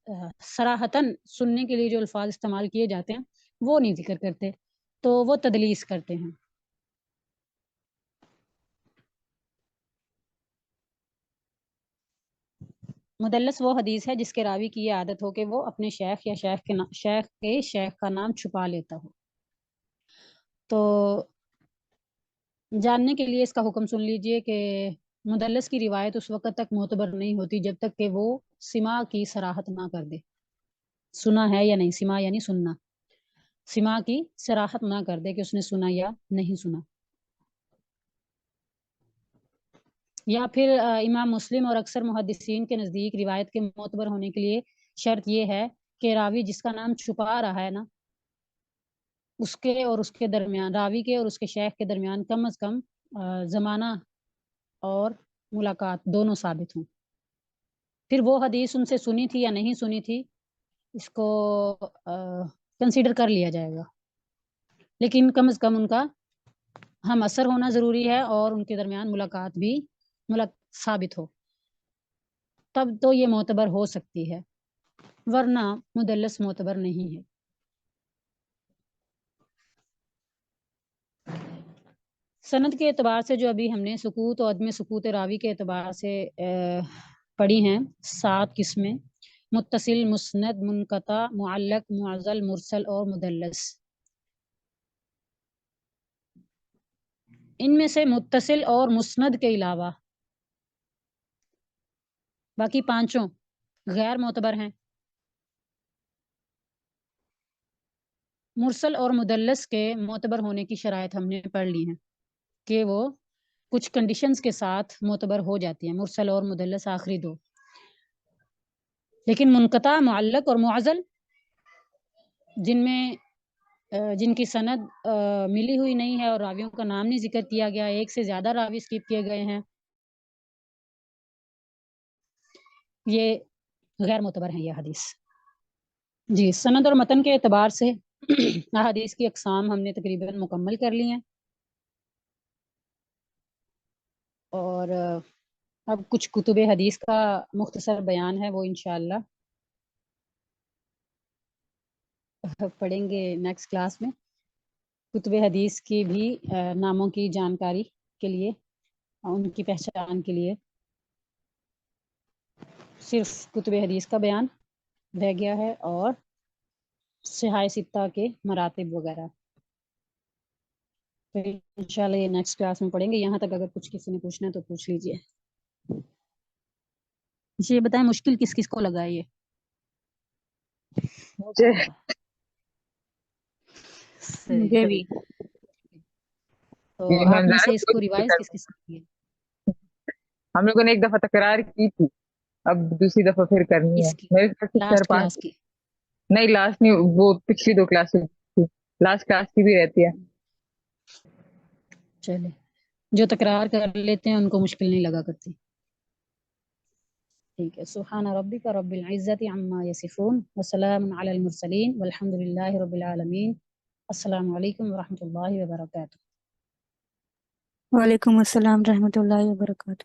صراحتاً سننے کے لیے جو الفاظ استعمال کیے جاتے ہیں وہ نہیں ذکر کرتے، تو وہ تدلیس کرتے ہیں۔ مدلس وہ حدیث ہے جس کے راوی کی یہ عادت ہو کہ وہ اپنے شیخ یا شیخ کے شیخ کا نام چھپا لیتا ہو۔ تو جاننے کے لیے اس کا حکم سن لیجئے کہ مدلس کی روایت اس وقت تک معتبر نہیں ہوتی جب تک کہ وہ سماع کی صراحت نہ کر دے۔ سنا ہے یا نہیں، سماع یعنی سننا، سماع کی صراحت نہ کر دے کہ اس نے سنا یا نہیں سنا۔ یا پھر امام مسلم اور اکثر محدثین کے نزدیک روایت کے معتبر ہونے کے لیے شرط یہ ہے کہ راوی جس کا نام چھپا رہا ہے نا، اس کے اور اس کے درمیان، راوی کے اور اس کے شیخ کے درمیان کم از کم زمانہ اور ملاقات دونوں ثابت ہوں۔ پھر وہ حدیث ان سے سنی تھی یا نہیں سنی تھی، اس کو کنسیڈر کر لیا جائے گا۔ لیکن کم از کم ان کا ہم اثر ہونا ضروری ہے اور ان کے درمیان ملاقات بھی ثابت ہو، تب تو یہ معتبر ہو سکتی ہے، ورنہ مدلس معتبر نہیں ہے۔ سند کے اعتبار سے جو ابھی ہم نے سکوت اور عدم سکوت راوی کے اعتبار سے پڑھی ہیں 7 قسمیں: متصل، مسند، منقطع، معلق، معضل، مرسل اور مدلس۔ ان میں سے متصل اور مسند کے علاوہ باقی 5 غیر معتبر ہیں۔ مرسل اور مدلس کے معتبر ہونے کی شرائط ہم نے پڑھ لی ہیں کہ وہ کچھ کنڈیشنز کے ساتھ معتبر ہو جاتی ہیں، مرسل اور مدلس آخری 2۔ لیکن منقطع، معلق اور معضل جن کی سند ملی ہوئی نہیں ہے اور راویوں کا نام نہیں ذکر کیا گیا، ایک سے زیادہ راوی اسکپ کیے گئے ہیں، یہ غیر معتبر ہیں یہ حدیث۔ جی، سند اور متن کے اعتبار سے احادیث کی اقسام ہم نے تقریباً مکمل کر لی ہیں، اور اب کچھ کتب حدیث کا مختصر بیان ہے، وہ انشاءاللہ پڑھیں گے نیکسٹ کلاس میں۔ کتب حدیث کی بھی ناموں کی جانکاری کے لیے، ان کی پہچان کے لیے صرف کتب حدیث کا بیان رہ گیا ہے اور صحاح ستہ کے مراتب وغیرہ، تو انشاءاللہ یہ نیکسٹ کلاس میں پڑھیں گے۔ یہاں تک اگر کچھ کسی نے پوچھنا ہے تو پوچھ لیجئے۔ یہ بتائیں مشکل کس کس کو لگا ہے یہ؟ مجھے مجھے بھی تو یہ آپ میں سے منظر اس کو ریوائز کس کس نے کی ہے؟ ہم لوگوں نے ایک دفعہ تکرار کی تھی، اب دوسری دفعہ پھر کرنی ہے اس کی میرے خیال سے 4 لاسٹ 5۔ کلاس کی؟ نہیں لاسٹ نہیں، وہ پچھلی 2 کلاسز تھی، لاسٹ کلاس کی بھی رہتی ہے۔ چلے، جو تکرار کر لیتے ہیں ان کو مشکل نہیں لگا کرتی۔ ٹھیک ہے، سبحان ربک رب العزت عما یصفون وسلام علی المرسلین والحمد للہ رب العالمین۔ السلام علیکم ورحمۃ اللہ وبرکاتہ۔ وعلیکم السلام رحمۃ اللہ وبرکاتہ۔